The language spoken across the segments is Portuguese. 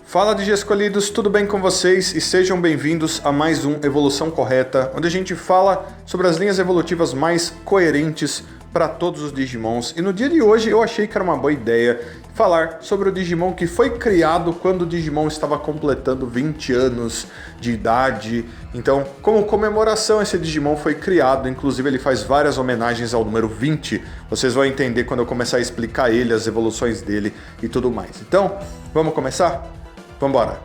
Fala de escolhidos, tudo bem com vocês? E sejam bem-vindos a mais um Evolução Correta, onde a gente fala sobre as linhas evolutivas mais coerentes para todos os Digimons. E no dia de hoje eu achei que era uma boa ideia falar sobre o Digimon que foi criado quando o Digimon estava completando 20 anos de idade. Então, como comemoração, esse Digimon foi criado, inclusive ele faz várias homenagens ao número 20. Vocês vão entender quando eu começar a explicar ele, as evoluções dele e tudo mais. Então, vamos começar? Vambora!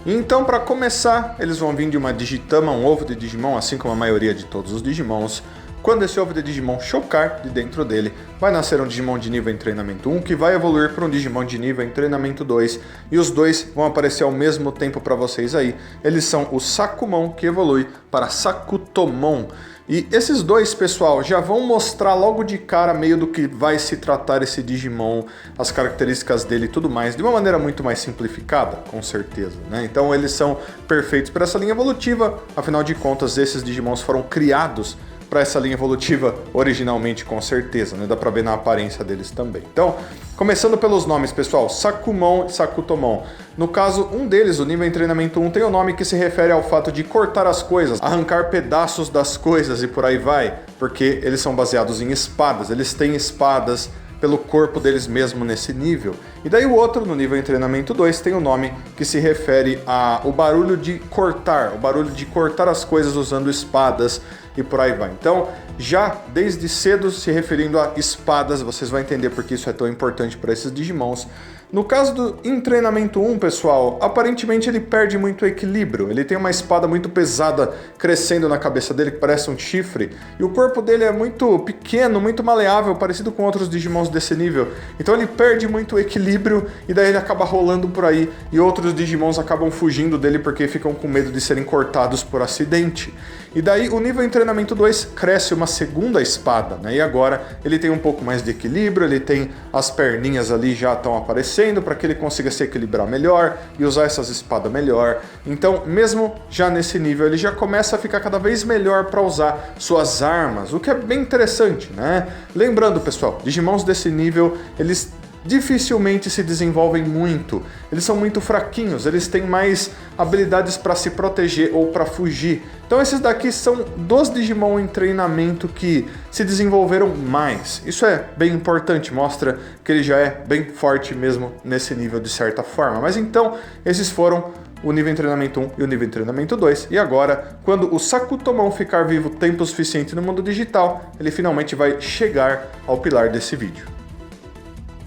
Então, para começar, eles vão vir de uma Digitama, um ovo de Digimon, assim como a maioria de todos os Digimons. Quando esse ovo de Digimon chocar de dentro dele, vai nascer um Digimon de nível em treinamento 1, que vai evoluir para um Digimon de nível em treinamento 2, e os dois vão aparecer ao mesmo tempo para vocês aí. Eles são o Sakumon, que evolui para Sakutomon. E esses dois, pessoal, já vão mostrar logo de cara meio do que vai se tratar esse Digimon, as características dele e tudo mais, de uma maneira muito mais simplificada, com certeza, né? Então eles são perfeitos para essa linha evolutiva, afinal de contas esses Digimons foram criados para essa linha evolutiva originalmente, com certeza, né? Dá pra ver na aparência deles também. Então, começando pelos nomes, pessoal, Sakumon e Sakutomon. No caso, um deles, o nível em treinamento 1, tem um nome que se refere ao fato de cortar as coisas, arrancar pedaços das coisas e por aí vai, porque eles são baseados em espadas, eles têm espadas pelo corpo deles mesmo nesse nível. E daí o outro, no nível em treinamento 2, tem um nome que se refere ao barulho de cortar, o barulho de cortar as coisas usando espadas e por aí vai. Então, já desde cedo se referindo a espadas, vocês vão entender porque isso é tão importante para esses Digimons. No caso do em treinamento 1, pessoal, aparentemente ele perde muito equilíbrio. Ele tem uma espada muito pesada crescendo na cabeça dele, que parece um chifre. E o corpo dele é muito pequeno, muito maleável, parecido com outros Digimons desse nível. Então ele perde muito equilíbrio e daí ele acaba rolando por aí. E outros Digimons acabam fugindo dele porque ficam com medo de serem cortados por acidente. E daí o nível em treinamento 2 cresce uma segunda espada, né? E agora ele tem um pouco mais de equilíbrio, ele tem as perninhas ali já estão aparecendo para que ele consiga se equilibrar melhor e usar essas espadas melhor. Então, mesmo já nesse nível, ele já começa a ficar cada vez melhor para usar suas armas, o que é bem interessante, né? Lembrando, pessoal, Digimons desse nível, eles dificilmente se desenvolvem muito, eles são muito fraquinhos, eles têm mais habilidades para se proteger ou para fugir. Então esses daqui são dos Digimon em treinamento que se desenvolveram mais. Isso é bem importante, mostra que ele já é bem forte mesmo nesse nível de certa forma. Mas então, esses foram o nível em treinamento 1 e o nível em treinamento 2. E agora, quando o Sakutomon ficar vivo tempo suficiente no mundo digital, ele finalmente vai chegar ao pilar desse vídeo.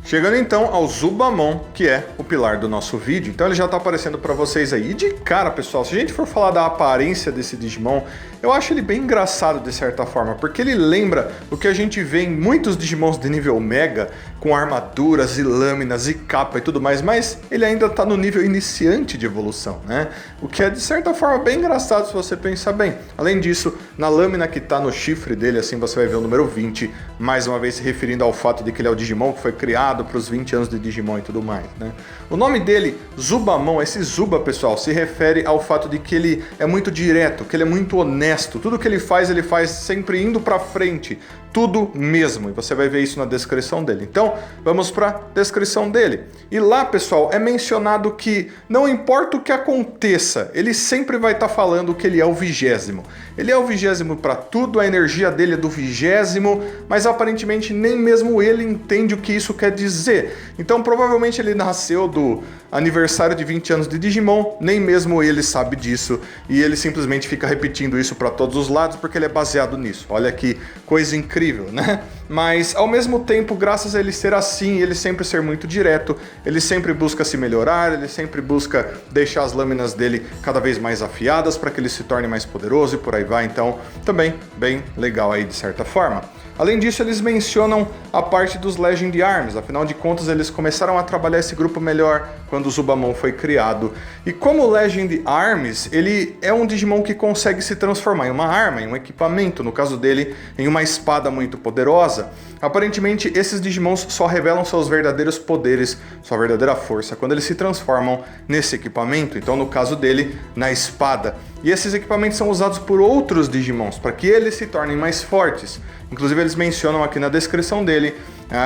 Chegando então ao Zubamon, que é o pilar do nosso vídeo. Então ele já está aparecendo para vocês aí. E de cara, pessoal, se a gente for falar da aparência desse Digimon, eu acho ele bem engraçado de certa forma, porque ele lembra o que a gente vê em muitos Digimons de nível Mega, com armaduras e lâminas e capa e tudo mais, mas ele ainda está no nível iniciante de evolução, né? O que é de certa forma bem engraçado se você pensar bem. Além disso, na lâmina que está no chifre dele, assim você vai ver o número 20, mais uma vez se referindo ao fato de que ele é o Digimon que foi criado para os 20 anos de Digimon e tudo mais, né? O nome dele, Zubamon, esse Zuba, pessoal, se refere ao fato de que ele é muito direto, que ele é muito honesto. Tudo que ele faz sempre indo para frente, tudo mesmo. E você vai ver isso na descrição dele. Então, vamos para a descrição dele. E lá, pessoal, é mencionado que não importa o que aconteça, ele sempre vai estar falando que ele é o 20º. Ele é o 20º para tudo, a energia dele é do 20º, mas aparentemente nem mesmo ele entende o que isso quer dizer. Então, provavelmente ele nasceu do aniversário de 20 anos de Digimon, nem mesmo ele sabe disso, e ele simplesmente fica repetindo isso para todos os lados porque ele é baseado nisso. Olha que coisa incrível, né? Mas ao mesmo tempo, graças a ele ser assim, ele sempre ser muito direto, ele sempre busca se melhorar, ele sempre busca deixar as lâminas dele cada vez mais afiadas para que ele se torne mais poderoso e por aí vai. Então, também bem legal aí de certa forma. Além disso, eles mencionam a parte dos Legend Arms, afinal de contas eles começaram a trabalhar esse grupo melhor quando o Zubamon foi criado. E como o Legend Arms, ele é um Digimon que consegue se transformar em uma arma, em um equipamento, no caso dele, em uma espada muito poderosa. Aparentemente, esses Digimons só revelam seus verdadeiros poderes, sua verdadeira força, quando eles se transformam nesse equipamento, então no caso dele, na espada. E esses equipamentos são usados por outros Digimons, para que eles se tornem mais fortes. Inclusive eles mencionam aqui na descrição dele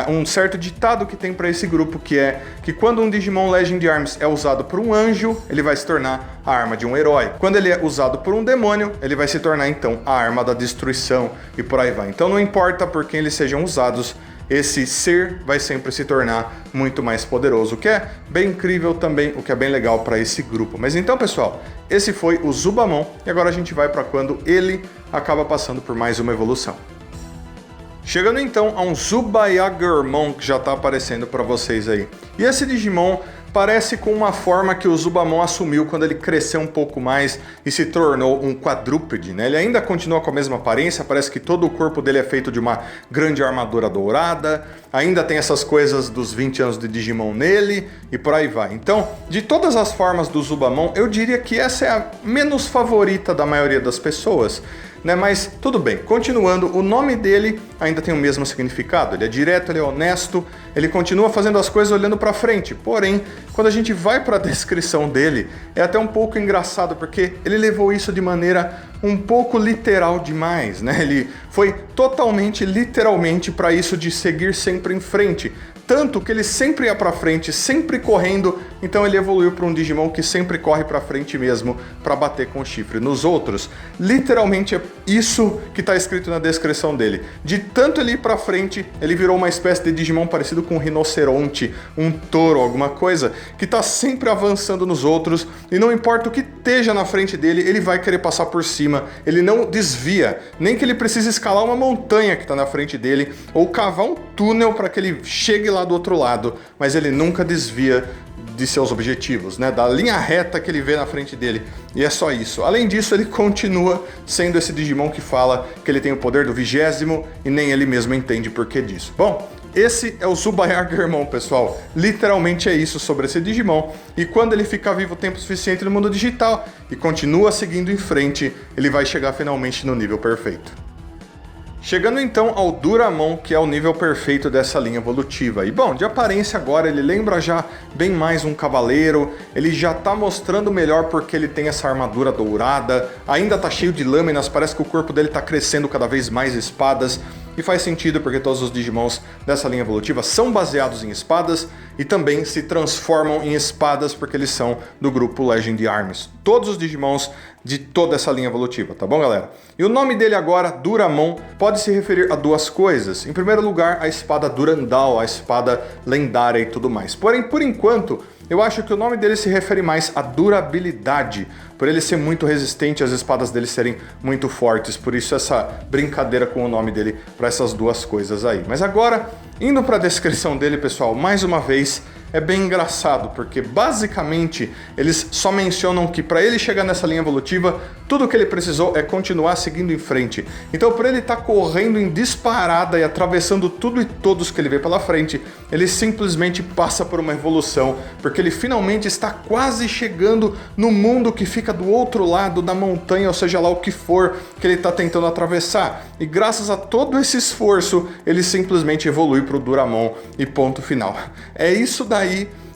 um certo ditado que tem para esse grupo, que é que quando um Digimon Legend Arms é usado por um anjo, ele vai se tornar a arma de um herói. Quando ele é usado por um demônio, ele vai se tornar então a arma da destruição e por aí vai. Então não importa por quem eles sejam usados, esse ser vai sempre se tornar muito mais poderoso, o que é bem incrível também, o que é bem legal para esse grupo. Mas então, pessoal, esse foi o Zubamon e agora a gente vai para quando ele acaba passando por mais uma evolução. Chegando então a um Zubayagermon que já está aparecendo para vocês aí. E esse Digimon parece com uma forma que o Zubamon assumiu quando ele cresceu um pouco mais e se tornou um quadrúpede, né? Ele ainda continua com a mesma aparência, parece que todo o corpo dele é feito de uma grande armadura dourada, ainda tem essas coisas dos 20 anos de Digimon nele e por aí vai. Então, de todas as formas do Zubamon, eu diria que essa é a menos favorita da maioria das pessoas, né? Mas tudo bem, continuando, o nome dele ainda tem o mesmo significado, ele é direto, ele é honesto, ele continua fazendo as coisas olhando para frente, porém, quando a gente vai para a descrição dele, é até um pouco engraçado, porque ele levou isso de maneira um pouco literal demais, né? Ele foi totalmente, literalmente para isso de seguir sempre em frente. Tanto que ele sempre ia pra frente, sempre correndo, então ele evoluiu para um Digimon que sempre corre pra frente mesmo, para bater com o chifre nos outros. Literalmente é isso que tá escrito na descrição dele. De tanto ele ir pra frente, ele virou uma espécie de Digimon parecido com um rinoceronte, um touro, alguma coisa, que tá sempre avançando nos outros, e não importa o que esteja na frente dele, ele vai querer passar por cima, ele não desvia, nem que ele precise escalar uma montanha que tá na frente dele, ou cavar um túnel para que ele chegue lá do outro lado, mas ele nunca desvia de seus objetivos, né? Da linha reta que ele vê na frente dele, e é só isso. Além disso, ele continua sendo esse Digimon que fala que ele tem o poder do 20º e nem ele mesmo entende por que disso. Bom, esse é o Zubayagermon, pessoal. Literalmente é isso sobre esse Digimon, e quando ele ficar vivo o tempo suficiente no mundo digital e continua seguindo em frente, ele vai chegar finalmente no nível perfeito. Chegando então ao Duramon, que é o nível perfeito dessa linha evolutiva. E bom, de aparência agora ele lembra já bem mais um cavaleiro, ele já tá mostrando melhor porque ele tem essa armadura dourada, ainda tá cheio de lâminas, parece que o corpo dele tá crescendo cada vez mais espadas, e faz sentido porque todos os Digimons dessa linha evolutiva são baseados em espadas e também se transformam em espadas porque eles são do grupo Legend Arms. Todos os Digimons de toda essa linha evolutiva, tá bom, galera? E o nome dele agora, Duramon, pode se referir a duas coisas. Em primeiro lugar, a espada Durandal, a espada lendária e tudo mais. Porém, por enquanto, eu acho que o nome dele se refere mais à durabilidade, por ele ser muito resistente, as espadas dele serem muito fortes, por isso essa brincadeira com o nome dele para essas duas coisas aí. Mas agora, indo para a descrição dele, pessoal, mais uma vez, é bem engraçado, porque basicamente eles só mencionam que para ele chegar nessa linha evolutiva, tudo que ele precisou é continuar seguindo em frente. Então, por ele estar correndo em disparada e atravessando tudo e todos que ele vê pela frente, ele simplesmente passa por uma evolução, porque ele finalmente está quase chegando no mundo que fica do outro lado da montanha, ou seja lá o que for que ele está tentando atravessar. E graças a todo esse esforço, ele simplesmente evolui para o Duramon e ponto final. É isso daí.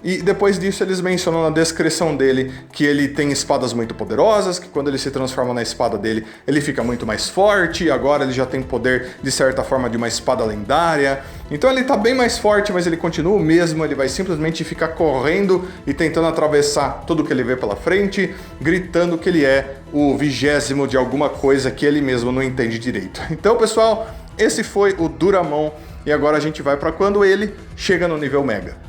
E depois disso eles mencionam na descrição dele que ele tem espadas muito poderosas, que quando ele se transforma na espada dele, ele fica muito mais forte, agora ele já tem poder de certa forma de uma espada lendária. Então ele tá bem mais forte, mas ele continua o mesmo, ele vai simplesmente ficar correndo e tentando atravessar tudo que ele vê pela frente, gritando que ele é o 20º de alguma coisa que ele mesmo não entende direito. Então, pessoal, esse foi o Duramon, e agora a gente vai para quando ele chega no nível Mega.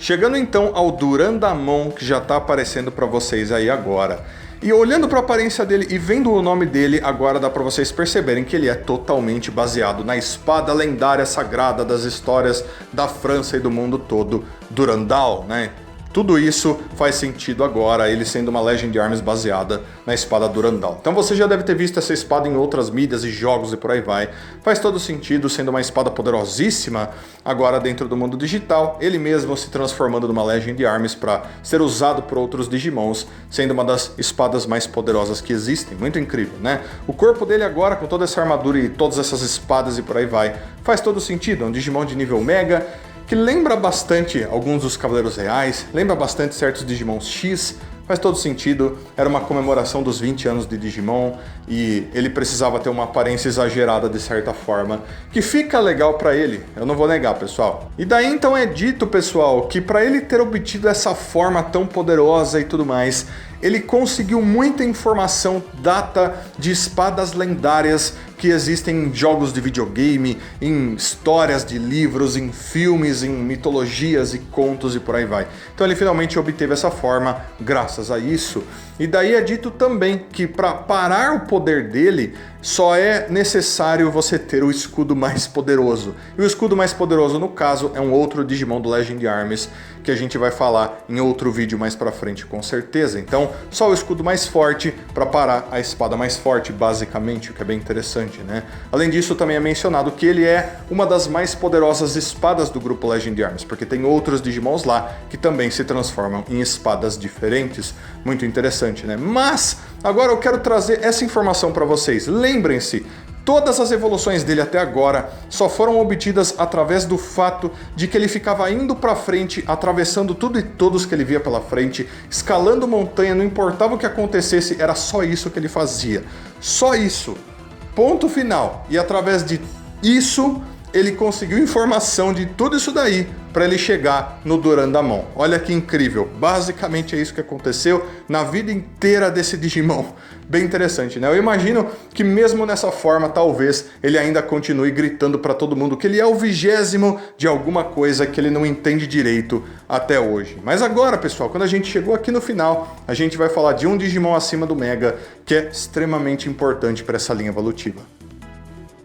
Chegando então ao Durandamon, que já está aparecendo para vocês aí agora. E olhando para a aparência dele e vendo o nome dele, agora dá para vocês perceberem que ele é totalmente baseado na espada lendária sagrada das histórias da França e do mundo todo, Durandal, né? Tudo isso faz sentido agora, ele sendo uma Legend Arms baseada na espada Durandal. Então você já deve ter visto essa espada em outras mídias e jogos e por aí vai. Faz todo sentido, sendo uma espada poderosíssima, agora dentro do mundo digital, ele mesmo se transformando numa Legend Arms para ser usado por outros Digimons, sendo uma das espadas mais poderosas que existem. Muito incrível, né? O corpo dele agora, com toda essa armadura e todas essas espadas e por aí vai, faz todo sentido. É um Digimon de nível Mega, que lembra bastante alguns dos Cavaleiros Reais, lembra bastante certos Digimons X, faz todo sentido, era uma comemoração dos 20 anos de Digimon e ele precisava ter uma aparência exagerada de certa forma, que fica legal pra ele, eu não vou negar, pessoal. E daí então é dito, pessoal, que pra ele ter obtido essa forma tão poderosa e tudo mais, ele conseguiu muita informação data de espadas lendárias que existem em jogos de videogame, em histórias de livros, em filmes, em mitologias e contos e por aí vai. Então ele finalmente obteve essa forma graças a isso. E daí é dito também que para parar o poder dele, só é necessário você ter o escudo mais poderoso. E o escudo mais poderoso, no caso, é um outro Digimon do Legend Arms, que a gente vai falar em outro vídeo mais pra frente, com certeza. Então, só o escudo mais forte para parar a espada mais forte, basicamente, o que é bem interessante, né? Além disso, também é mencionado que ele é uma das mais poderosas espadas do grupo Legend Arms, porque tem outros Digimons lá que também se transformam em espadas diferentes. Muito interessante, né? Mas, agora eu quero trazer essa informação para vocês. Lembrem-se, todas as evoluções dele até agora só foram obtidas através do fato de que ele ficava indo pra frente, atravessando tudo e todos que ele via pela frente, escalando montanha, não importava o que acontecesse, era só isso que ele fazia. Só isso. Ponto final. E através de isso, ele conseguiu informação de tudo isso daí para ele chegar no Durandamon. Olha que incrível. Basicamente é isso que aconteceu na vida inteira desse Digimon. Bem interessante, né? Eu imagino que mesmo nessa forma, talvez ele ainda continue gritando para todo mundo que ele é o 20º de alguma coisa que ele não entende direito até hoje. Mas agora, pessoal, quando a gente chegou aqui no final, a gente vai falar de um Digimon acima do Mega, que é extremamente importante para essa linha evolutiva.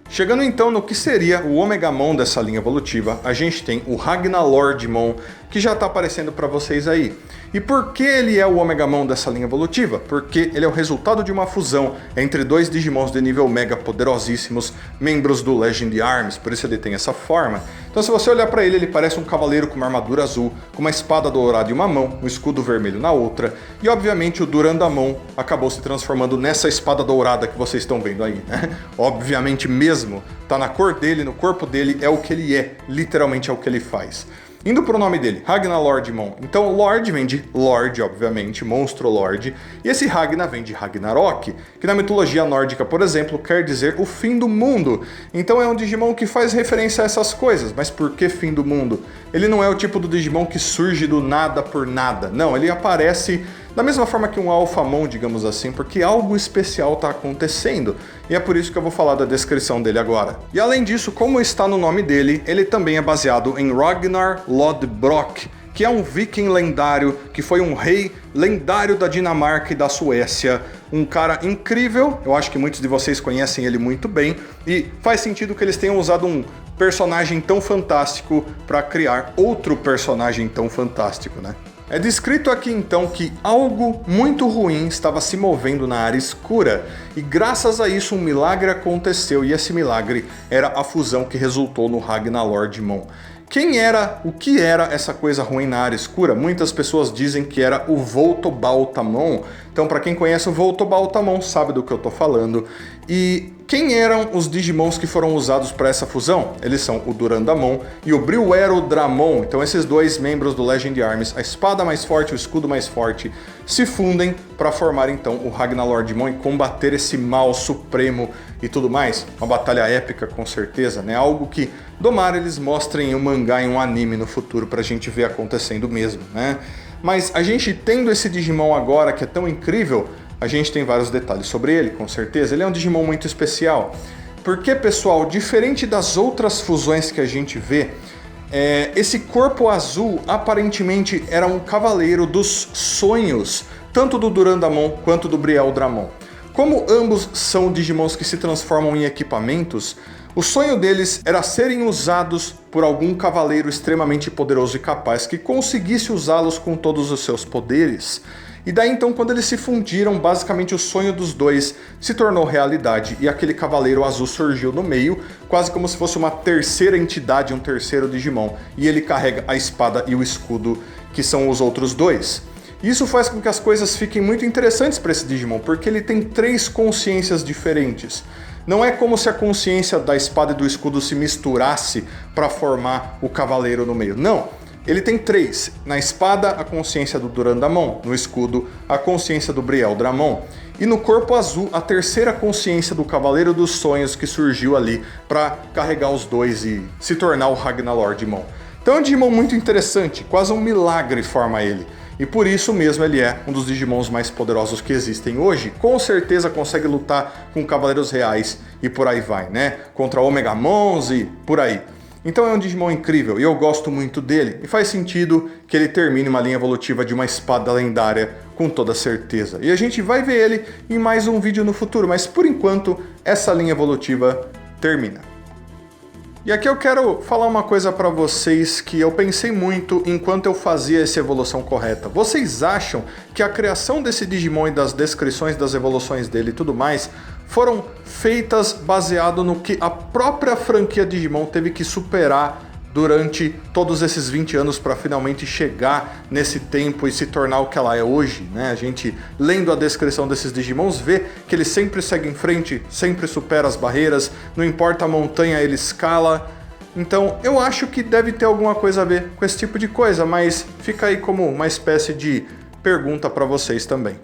Chegando então no que seria o Omegamon dessa linha evolutiva, a gente tem o Ragnalordmon, que já está aparecendo para vocês aí. E por que ele é o Omegamon dessa linha evolutiva? Porque ele é o resultado de uma fusão entre dois Digimons de nível Mega poderosíssimos, membros do Legend Arms, por isso ele tem essa forma. Então se você olhar para ele, ele parece um cavaleiro com uma armadura azul, com uma espada dourada em uma mão, um escudo vermelho na outra, e obviamente o Durandamon acabou se transformando nessa espada dourada que vocês estão vendo aí, né? Obviamente mesmo, tá na cor dele, no corpo dele, é o que ele é, literalmente é o que ele faz. Indo pro nome dele, Ragnalordmon. Então, Lord vem de Lord, obviamente, Monstro Lord. E esse Ragna vem de Ragnarok, que na mitologia nórdica, por exemplo, quer dizer o fim do mundo. Então é um Digimon que faz referência a essas coisas. Mas por que fim do mundo? Ele não é o tipo do Digimon que surge do nada por nada. Não, ele aparece da mesma forma que um Alphamon, digamos assim, porque algo especial está acontecendo. E é por isso que eu vou falar da descrição dele agora. E além disso, como está no nome dele, ele também é baseado em Ragnar Lodbrok, que é um viking lendário, que foi um rei lendário da Dinamarca e da Suécia. Um cara incrível, eu acho que muitos de vocês conhecem ele muito bem, e faz sentido que eles tenham usado um personagem tão fantástico para criar outro personagem tão fantástico, né? É descrito aqui então que algo muito ruim estava se movendo na área escura e graças a isso um milagre aconteceu e esse milagre era a fusão que resultou no Ragnalordmon. O que era essa coisa ruim na área escura? Muitas pessoas dizem que era o Voltobaltamon. Então, para quem conhece o Voltobaltamon, sabe do que eu tô falando. E quem eram os Digimons que foram usados para essa fusão? Eles são o Durandamon e o Briuerodramon. Então, esses dois membros do Legend Arms, a espada mais forte, o escudo mais forte, se fundem para formar então o Ragnalordmon e combater esse mal supremo e tudo mais. Uma batalha épica, com certeza, né? Algo que domar eles mostrem em um mangá, em um anime no futuro pra gente ver acontecendo mesmo, né? Mas a gente tendo esse Digimon agora que é tão incrível, a gente tem vários detalhes sobre ele, com certeza. Ele é um Digimon muito especial. Porque, pessoal, diferente das outras fusões que a gente vê, esse corpo azul aparentemente era um cavaleiro dos sonhos, tanto do Durandamon quanto do Briuerodramon. Como ambos são Digimons que se transformam em equipamentos, o sonho deles era serem usados por algum cavaleiro extremamente poderoso e capaz que conseguisse usá-los com todos os seus poderes. E daí então, quando eles se fundiram, basicamente o sonho dos dois se tornou realidade e aquele cavaleiro azul surgiu no meio, quase como se fosse uma terceira entidade, um terceiro Digimon. E ele carrega a espada e o escudo, que são os outros dois. Isso faz com que as coisas fiquem muito interessantes para esse Digimon, porque ele tem 3 consciências diferentes. Não é como se a consciência da espada e do escudo se misturasse para formar o cavaleiro no meio. Não. ele tem 3. Na espada, a consciência do Durandamon. No escudo, a consciência do Brielle Dramon. E no corpo azul, a terceira consciência do Cavaleiro dos Sonhos que surgiu ali para carregar os dois e se tornar o Ragnalor Digimon. Então é um Digimon muito interessante, quase um milagre forma ele. E por isso mesmo ele é um dos Digimons mais poderosos que existem hoje. Com certeza consegue lutar com Cavaleiros Reais e por aí vai, né? Contra Omegamons e por aí. Então é um Digimon incrível e eu gosto muito dele. E faz sentido que ele termine uma linha evolutiva de uma espada lendária com toda certeza. E a gente vai ver ele em mais um vídeo no futuro, mas por enquanto essa linha evolutiva termina. E aqui eu quero falar uma coisa para vocês que eu pensei muito enquanto eu fazia essa evolução correta. Vocês acham que a criação desse Digimon e das descrições das evoluções dele e tudo mais foram feitas baseado no que a própria franquia Digimon teve que superar durante todos esses 20 anos para finalmente chegar nesse tempo e se tornar o que ela é hoje, né? A gente, lendo a descrição desses Digimons, vê que ele sempre segue em frente, sempre supera as barreiras, não importa a montanha, ele escala. Então, eu acho que deve ter alguma coisa a ver com esse tipo de coisa, mas fica aí como uma espécie de pergunta para vocês também.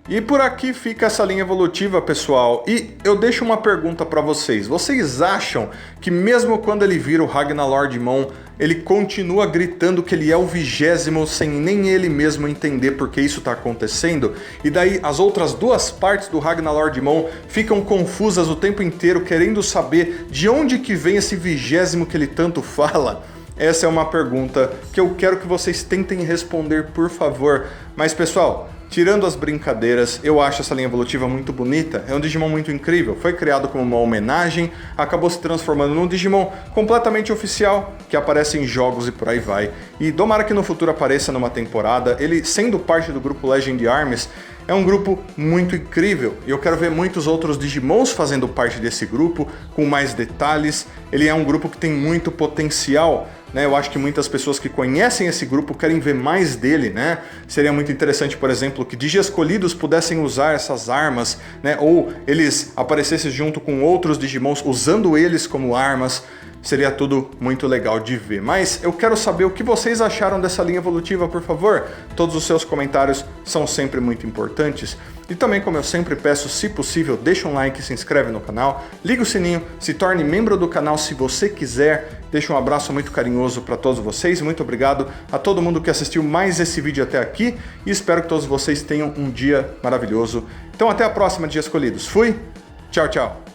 E por aqui fica essa linha evolutiva, pessoal, e eu deixo uma pergunta para vocês. Vocês acham que mesmo quando ele vira o Ragnalor Digimon, ele continua gritando que ele é o 20º sem nem ele mesmo entender por que isso está acontecendo? E daí as outras duas partes do Ragnalor Digimon ficam confusas o tempo inteiro, querendo saber de onde que vem esse 20º que ele tanto fala? Essa é uma pergunta que eu quero que vocês tentem responder, por favor. Mas, pessoal, tirando as brincadeiras, eu acho essa linha evolutiva muito bonita, é um Digimon muito incrível, foi criado como uma homenagem, acabou se transformando num Digimon completamente oficial, que aparece em jogos e por aí vai. E tomara que no futuro apareça numa temporada, ele sendo parte do grupo Legend Arms, é um grupo muito incrível e eu quero ver muitos outros Digimons fazendo parte desse grupo, com mais detalhes. Ele é um grupo que tem muito potencial, né? Eu acho que muitas pessoas que conhecem esse grupo querem ver mais dele, né? Seria muito interessante, por exemplo, que Digi escolhidos pudessem usar essas armas, né? Ou eles aparecessem junto com outros Digimons usando eles como armas. Seria tudo muito legal de ver. Mas eu quero saber o que vocês acharam dessa linha evolutiva, por favor. Todos os seus comentários são sempre muito importantes. E também, como eu sempre peço, se possível, deixa um like, se inscreve no canal, liga o sininho, se torne membro do canal se você quiser. Deixa um abraço muito carinhoso para todos vocês. Muito obrigado a todo mundo que assistiu mais esse vídeo até aqui. E espero que todos vocês tenham um dia maravilhoso. Então até a próxima, Dia Escolhidos. Fui, tchau, tchau.